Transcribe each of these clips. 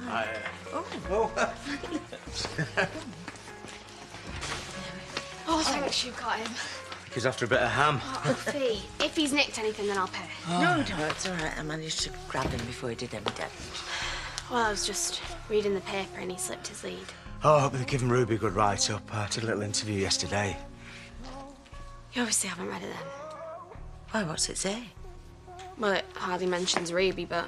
Oh. Oh, thanks you got him. He's after a bit of ham. Oh, Fee, if he's nicked anything, then I'll pay. No, it's all right. I managed to grab him before he did any damage. Well, I was just reading the paper and he slipped his lead. Oh, I hope they're giving Ruby a good write-up. I did a little interview yesterday. You obviously haven't read it then. Why, what's it say? Well, it hardly mentions Ruby, but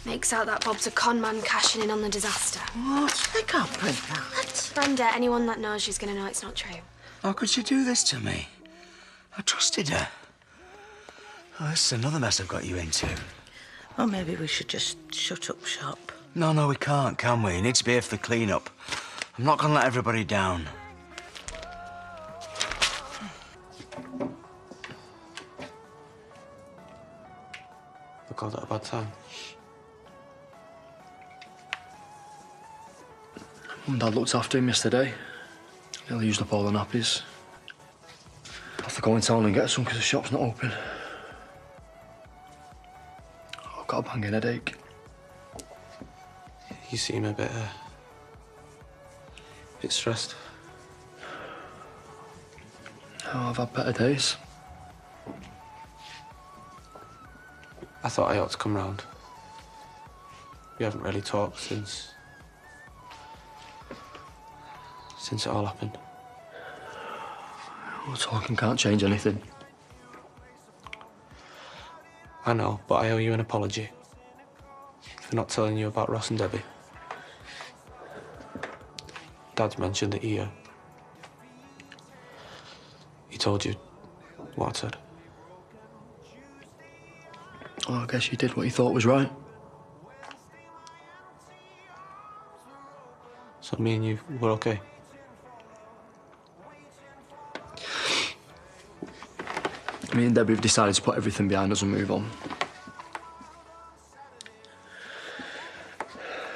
makes out that Bob's a con man cashing in on the disaster. What? They can't print that. Brenda, anyone that knows she's going to know it's not true. How could she do this to me? I trusted her. Oh, this is another mess I've got you into. Well, maybe we should just shut up shop. No, we can't, can we? You need to be here for the clean-up. I'm not going to let everybody down. I called it a bad time. Mum and Dad looked after him yesterday. Nearly used up all the nappies. I'll have to go in town and get some because the shop's not open. I've got a banging headache. You seem a bit stressed. Oh, I've had better days. I thought I ought to come round. We haven't really talked since it all happened. Well, talking can't change anything. I know, but I owe you an apology for not telling you about Ross and Debbie. Dad's mentioned that he told you what I said. Well, I guess you did what you thought was right. So me and you were okay? Me and Debbie have decided to put everything behind us and move on.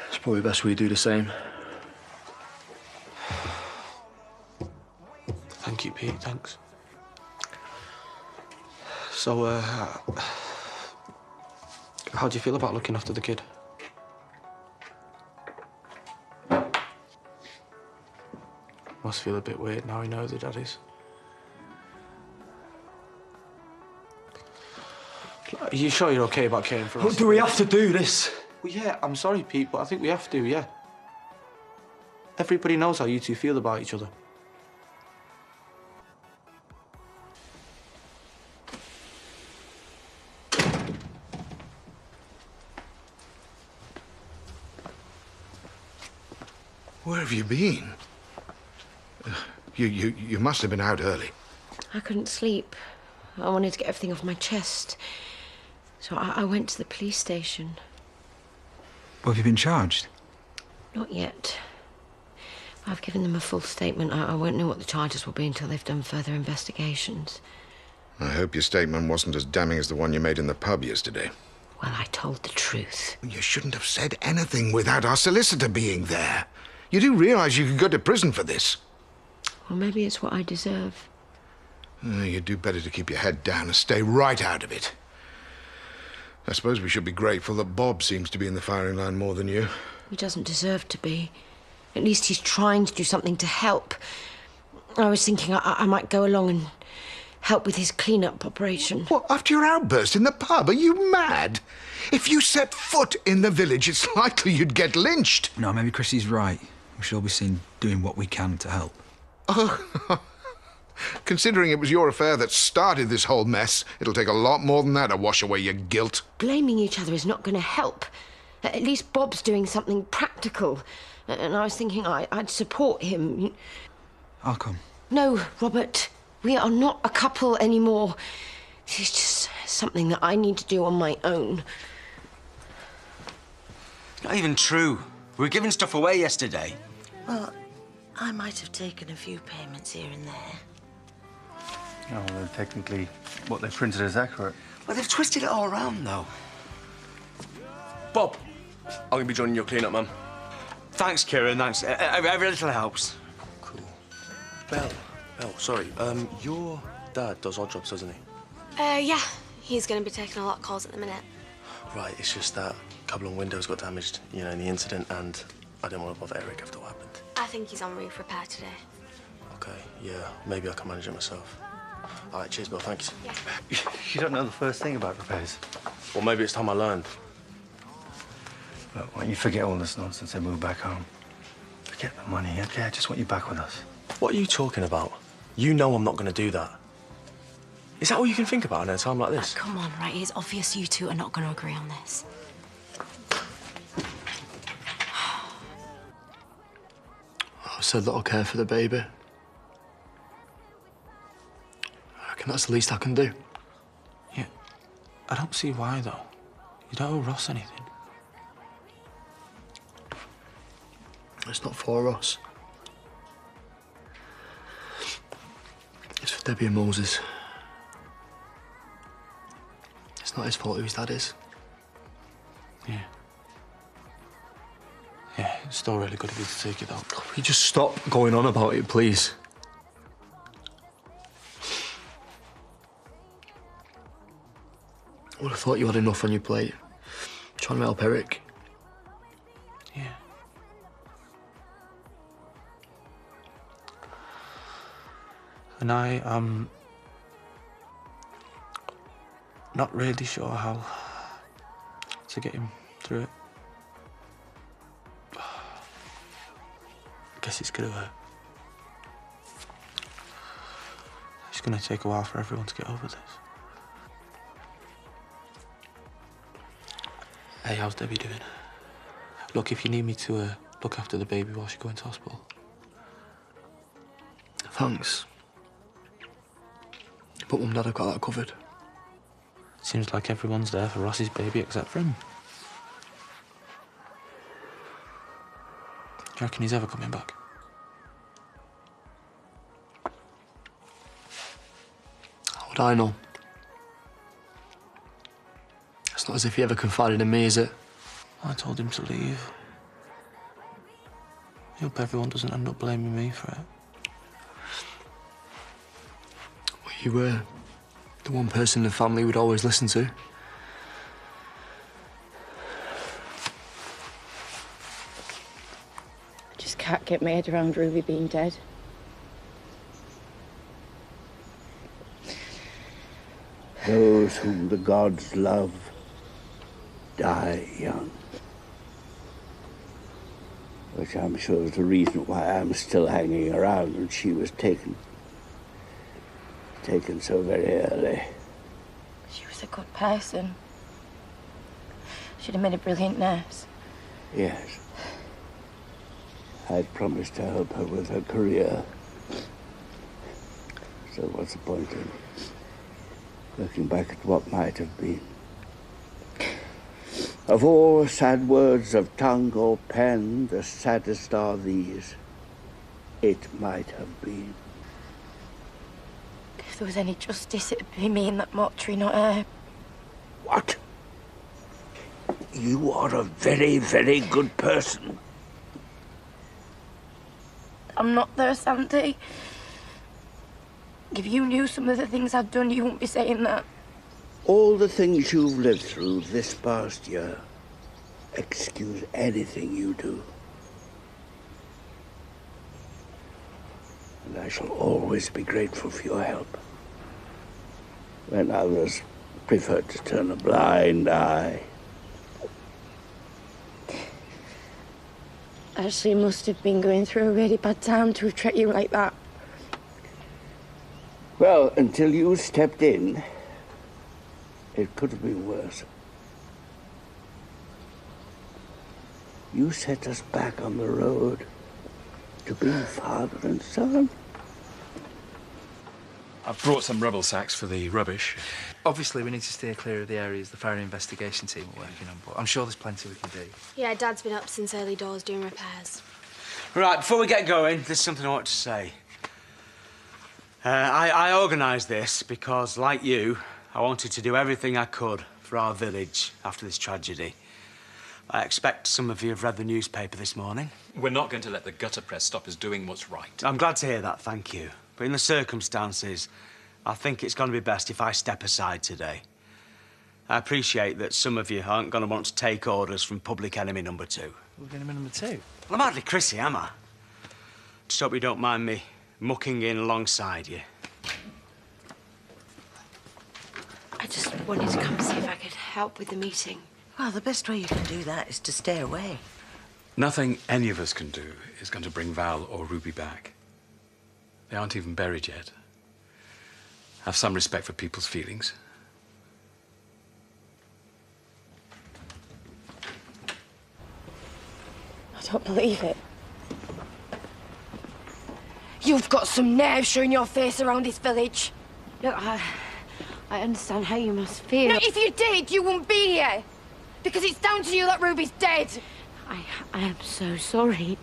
It's probably best we do the same. Thank you, Pete, thanks. So, how do you feel about looking after the kid? Must feel a bit weird now he knows the daddies. Are you sure you're okay about caring for us? Do we have to do this? Well, yeah, I'm sorry, Pete, but I think we have to, yeah. Everybody knows how you two feel about each other. Where have you been? You must have been out early. I couldn't sleep. I wanted to get everything off my chest. So I went to the police station. Well, have you been charged? Not yet. I've given them a full statement. I won't know what the charges will be until they've done further investigations. I hope your statement wasn't as damning as the one you made in the pub yesterday. Well, I told the truth. You shouldn't have said anything without our solicitor being there. You do realise you could go to prison for this. Well, maybe it's what I deserve. You'd do better to keep your head down and stay right out of it. I suppose we should be grateful that Bob seems to be in the firing line more than you. He doesn't deserve to be. At least he's trying to do something to help. I was thinking I might go along and help with his clean-up operation. What, after your outburst in the pub? Are you mad? If you set foot in the village, it's likely you'd get lynched. No, maybe Chrissy's right. We should all be seen doing what we can to help. Oh, considering it was your affair that started this whole mess, it'll take a lot more than that to wash away your guilt. Blaming each other is not going to help. At least Bob's doing something practical. And I was thinking I'd support him. I'll come. No, Robert. We are not a couple anymore. This is just something that I need to do on my own. It's not even true. We were giving stuff away yesterday. Well, I might have taken a few payments here and there. Oh, well, technically, what they printed is accurate. Well, they've twisted it all around, though. Bob, I'm going to be joining your clean-up, man. Thanks, Kieran, thanks. Every little helps. Cool. Belle, sorry. Your dad does odd jobs, doesn't he? Yeah. He's going to be taking a lot of calls at the minute. Right, it's just that couple of windows got damaged, you know, in the incident, and I didn't want to bother Eric after what happened. I think he's on roof repair today. Okay, yeah, maybe I can manage it myself. All right, cheers, Bill, thanks. Yeah. You don't know the first thing about repairs. Well, maybe it's time I learned. Look, why don't you forget all this nonsense and move back home? Forget the money, okay? I just want you back with us. What are you talking about? You know I'm not going to do that. Is that all you can think about in a time like this? Come on, right? It's obvious you two are not going to agree on this. I said that I'll care for the baby. I reckon that's the least I can do. Yeah. I don't see why, though. You don't owe Ross anything. It's not for us. It's for Debbie and Moses. It's not his fault who his dad is. Yeah. Yeah, it's still really good of you to take it, though. Will you just stop going on about it, please? I would have thought you had enough on your plate. Trying to help Eric. Yeah. And I am not really sure how to get him through it. I guess it's gonna hurt. It's gonna take a while for everyone to get over this. Hey, how's Debbie doing? Look, if you need me to look after the baby while she goes into hospital. Thanks. But Mum and Dad have got that covered. Seems like everyone's there for Ross's baby except for him. Do you reckon he's ever coming back? How would I know? It's not as if he ever confided in me, is it? I told him to leave. I hope everyone doesn't end up blaming me for it. Well, you were the one person in the family we'd always listen to. Just can't get my head around Ruby being dead. Those whom the gods love die young. Which I'm sure is the reason why I'm still hanging around and she was taken so very early. She was a good person. She'd have made a brilliant nurse. Yes. I'd promised to help her with her career. So what's the point in looking back at what might have been? Of all sad words of tongue or pen, the saddest are these. It might have been. If there was any justice, it'd be me in that mortuary, not her. What? You are a very, very good person. I'm not there, Sandy. If you knew some of the things I've done, you wouldn't be saying that. All the things you've lived through this past year excuse anything you do. And I shall always be grateful for your help. When others prefer to turn a blind eye. Ashley must have been going through a really bad time to have treated you like that. Well, until you stepped in, it could have been worse. You set us back on the road to being father and son. I've brought some rubble sacks for the rubbish. Obviously, we need to steer clear of the areas the fire investigation team are working on, but I'm sure there's plenty we can do. Yeah, Dad's been up since early doors doing repairs. Right, before we get going, there's something I want to say. I organised this because, like you, I wanted to do everything I could for our village after this tragedy. I expect some of you have read the newspaper this morning. We're not going to let the gutter press stop us doing what's right. I'm glad to hear that, thank you. But in the circumstances, I think it's going to be best if I step aside today. I appreciate that some of you aren't going to want to take orders from public enemy number 2. Public enemy number 2? Well, I'm hardly Chrissy, am I? Just hope you don't mind me mucking in alongside you. I just wanted to come see if I could help with the meeting. Well, the best way you can do that is to stay away. Nothing any of us can do is going to bring Val or Ruby back. They aren't even buried yet. Have some respect for people's feelings. I don't believe it. You've got some nerve showing your face around this village. Look, I understand how you must feel. No, if you did, you wouldn't be here. Because it's down to you that Ruby's dead. I am so sorry.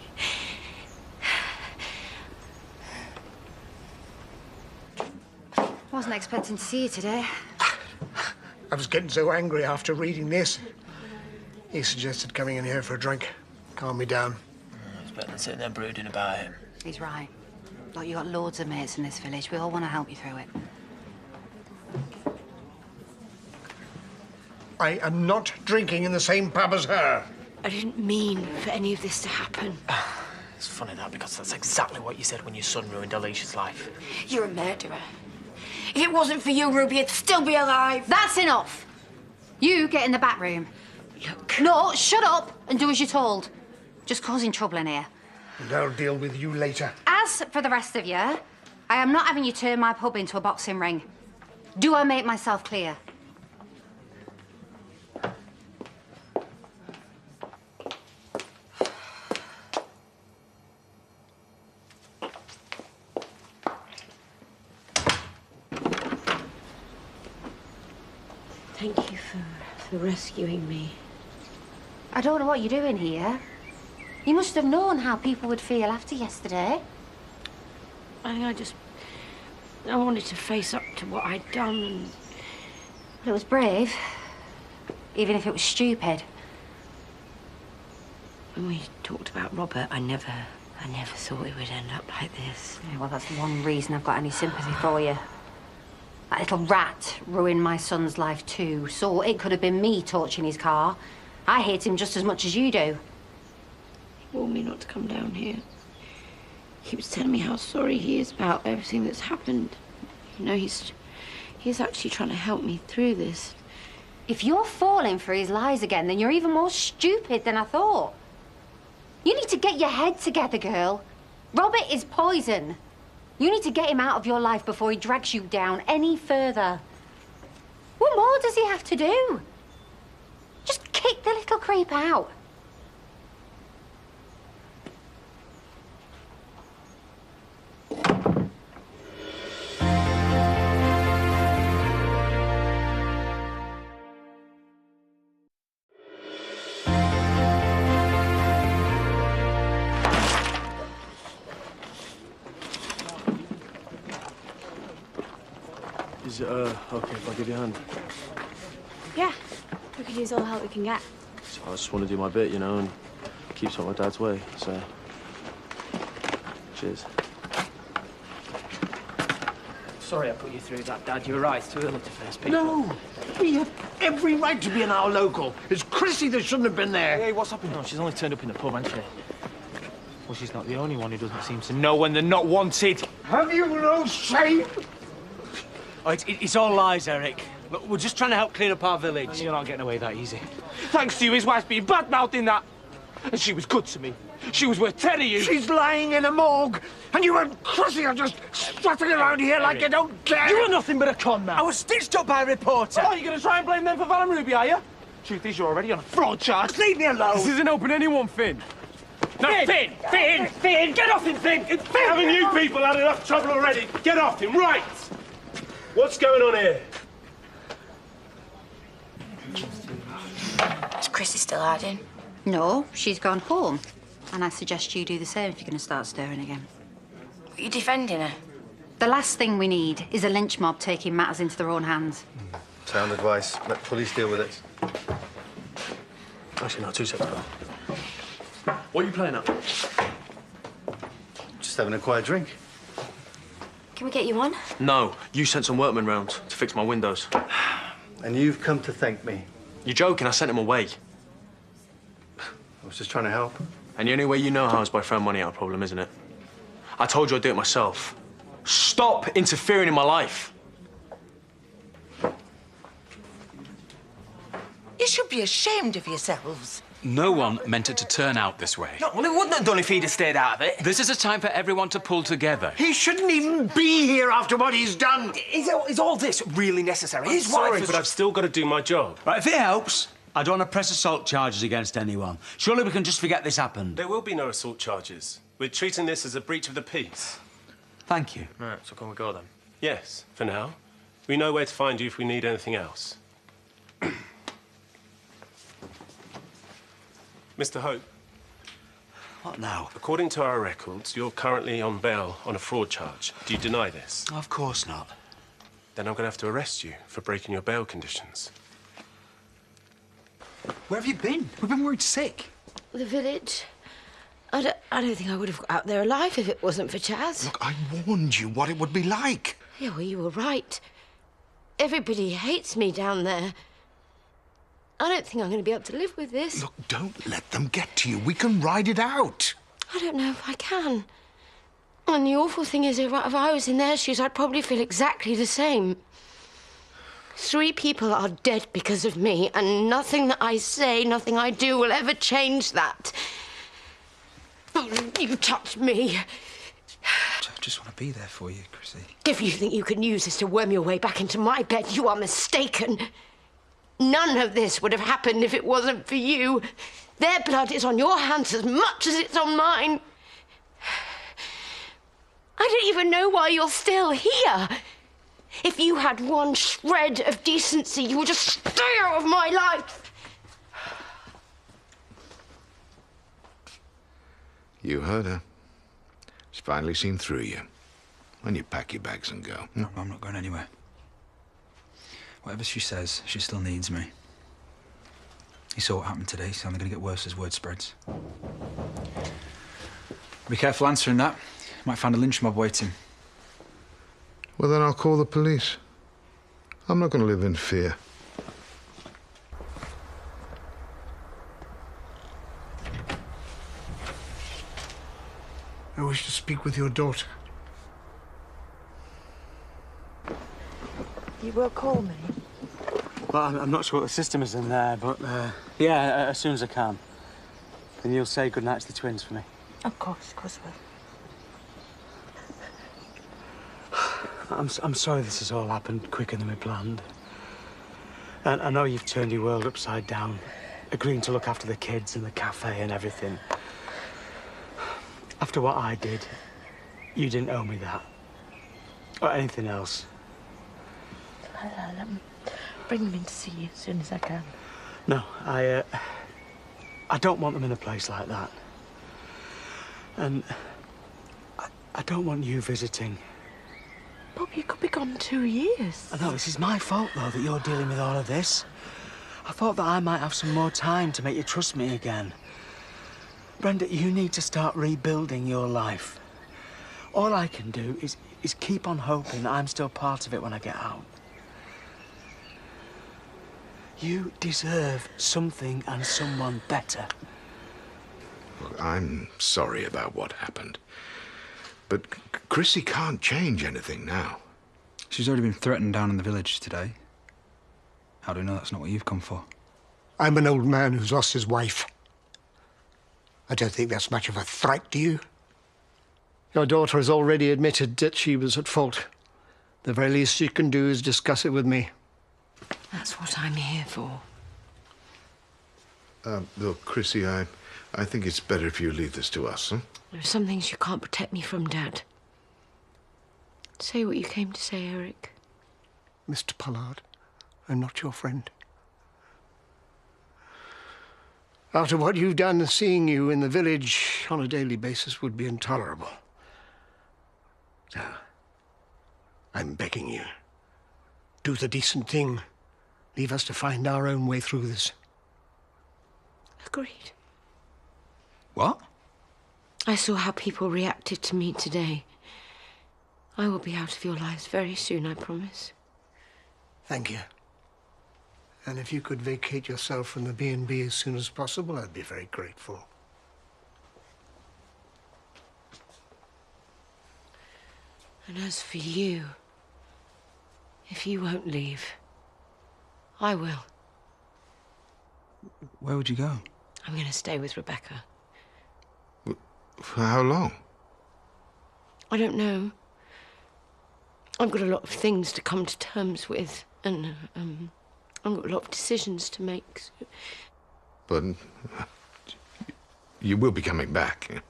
Wasn't expecting to see you today. I was getting so angry after reading this. He suggested coming in here for a drink. Calm me down. It's better than sitting there brooding about it. He's right. Look, you got loads of mates in this village. We all want to help you through it. I am not drinking in the same pub as her. I didn't mean for any of this to happen. It's funny that, because that's exactly what you said when your son ruined Alicia's life. You're a murderer. If it wasn't for you, Ruby, I'd still be alive. That's enough. You get in the back room. Look. No, shut up and do as you're told. Just causing trouble in here. And I'll deal with you later. As for the rest of you, I am not having you turn my pub into a boxing ring. Do I make myself clear? Thank you for rescuing me. I don't know what you're doing here. You must have known how people would feel after yesterday. I think I wanted to face up to what I'd done and... It was brave, even if it was stupid. When we talked about Robert, I never thought it would end up like this. Yeah, well, that's the one reason I've got any sympathy for you. That little rat ruined my son's life too, so it could have been me torching his car. I hate him just as much as you do. He warned me not to come down here. He was telling me how sorry he is about everything that's happened. You know, he's actually trying to help me through this. If you're falling for his lies again, then you're even more stupid than I thought. You need to get your head together, girl. Robert is poison. You need to get him out of your life before he drags you down any further. What more does he have to do? Just kick the little creep out. Is it, okay if I give you a hand? Yeah, we could use all the help we can get. So I just want to do my bit, you know, and keep some of my dad's way, so... Cheers. Sorry I put you through that, Dad. You were right. It's too early to face people. No! We have every right to be in our local. It's Chrissy that shouldn't have been there. Hey, what's happened? No, she's only turned up in the pub, hasn't she? Well, she's not the only one who doesn't seem to know when they're not wanted. Have you no shame? Oh, it's all lies, Eric. Look, we're just trying to help clean up our village. And you're not getting away that easy. Thanks to you, his wife's been bad-mouthing that. And she was good to me. She was worth 10 of you. She's lying in a morgue, and you and Chrissy are just strutting around here like you don't care. You were nothing but a con man. I was stitched up by a reporter. Oh, you're going to try and blame them for Val and Ruby, are you? Truth is, you're already on a fraud charge. Leave me alone. This isn't helping anyone, Finn. No, Finn! Get off him, Finn! Haven't you people had enough trouble already? Get off him, right! What's going on here? Is Chrissy still hiding? No, she's gone home. And I suggest you do the same if you're going to start stirring again. Are you defending her? The last thing we need is a lynch mob taking matters into their own hands. Sound advice. Let the police deal with it. Actually, no, 2 seconds. What are you playing at? Just having a quiet drink. Can we get you one? No, you sent some workmen round to fix my windows. And you've come to thank me. You're joking, I sent him away. I was just trying to help. And the only way you know how is by throwing money at a problem, isn't it? I told you I'd do it myself. Stop interfering in my life. You should be ashamed of yourselves. No one meant it to turn out this way. No, well, it wouldn't have done if he'd have stayed out of it. This is a time for everyone to pull together. He shouldn't even be here after what he's done. Is all this really necessary? His wife Sorry, was... but I've still got to do my job. Right, if it helps, I don't want to press assault charges against anyone. Surely we can just forget this happened. There will be no assault charges. We're treating this as a breach of the peace. Thank you. Right, so can we go then? Yes, for now. We know where to find you if we need anything else. Mr. Hope. What now? According to our records, you're currently on bail on a fraud charge. Do you deny this? Of course not. Then I'm going to have to arrest you for breaking your bail conditions. Where have you been? We've been worried sick. The village. I don't think I would have got out there alive if it wasn't for Chaz. Look, I warned you what it would be like. Yeah, well, you were right. Everybody hates me down there. I don't think I'm going to be able to live with this. Look, don't let them get to you. We can ride it out. I don't know if I can. And the awful thing is, if I was in their shoes, I'd probably feel exactly the same. 3 people are dead because of me, and nothing that I say, nothing I do will ever change that. You touched me. I just want to be there for you, Chrissy. If you think you can use this to worm your way back into my bed, you are mistaken. None of this would have happened if it wasn't for you. Their blood is on your hands as much as it's on mine. I don't even know why you're still here. If you had one shred of decency, you would just stay out of my life. You heard her. She's finally seen through you. When you pack your bags and go. No, I'm not going anywhere. Whatever she says, she still needs me. You saw what happened today. It's only going to get worse as word spreads. Be careful answering that. Might find a lynch mob waiting. Well, then I'll call the police. I'm not going to live in fear. I wish to speak with your daughter. You will call me. Well, I'm not sure what the system is in there, but yeah, as soon as I can. And you'll say goodnight to the twins for me. Of course I will. I'm sorry this has all happened quicker than we planned. And I know you've turned your world upside down, agreeing to look after the kids and the cafe and everything. After what I did, you didn't owe me that. Or anything else. I'll bring them in to see you as soon as I can. No, I don't want them in a place like that. And I don't want you visiting. Bob, you could be gone 2 years. I know, this is my fault, though, that you're dealing with all of this. I thought that I might have some more time to make you trust me again. Brenda, you need to start rebuilding your life. All I can do is keep on hoping that I'm still part of it when I get out. You deserve something and someone better. Look, I'm sorry about what happened. But Chrissy can't change anything now. She's already been threatened down in the village today. How do you know that's not what you've come for? I'm an old man who's lost his wife. I don't think that's much of a threat to you. Your daughter has already admitted that she was at fault. The very least you can do is discuss it with me. That's what I'm here for. Look, Chrissy, I think it's better if you leave this to us, huh? There are some things you can't protect me from, Dad. Say what you came to say, Eric. Mr. Pollard, I'm not your friend. After what you've done, seeing you in the village on a daily basis would be intolerable. So, I'm begging you. Do the decent thing. Leave us to find our own way through this. Agreed. What? I saw how people reacted to me today. I will be out of your lives very soon, I promise. Thank you. And if you could vacate yourself from the B&B as soon as possible, I'd be very grateful. And as for you, if you won't leave, I will. Where would you go? I'm going to stay with Rebecca. For how long? I don't know. I've got a lot of things to come to terms with, and I've got a lot of decisions to make. So... But you will be coming back.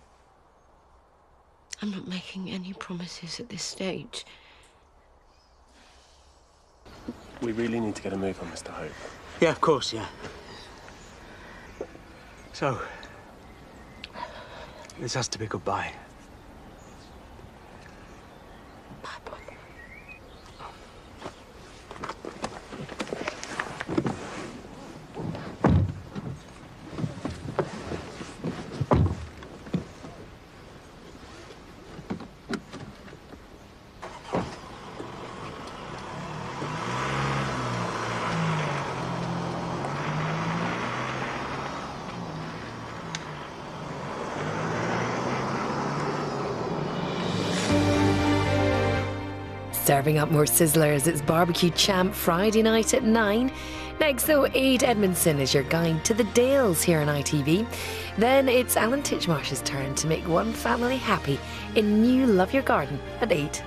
I'm not making any promises at this stage. We really need to get a move on, Mr. Hope. Yeah, of course, yeah. So, this has to be goodbye. Serving up more sizzlers, it's Barbecue Champ Friday night at 9. Next, though, Aid Edmondson is your guide to the Dales here on ITV. Then it's Alan Titchmarsh's turn to make one family happy in new Love Your Garden at 8.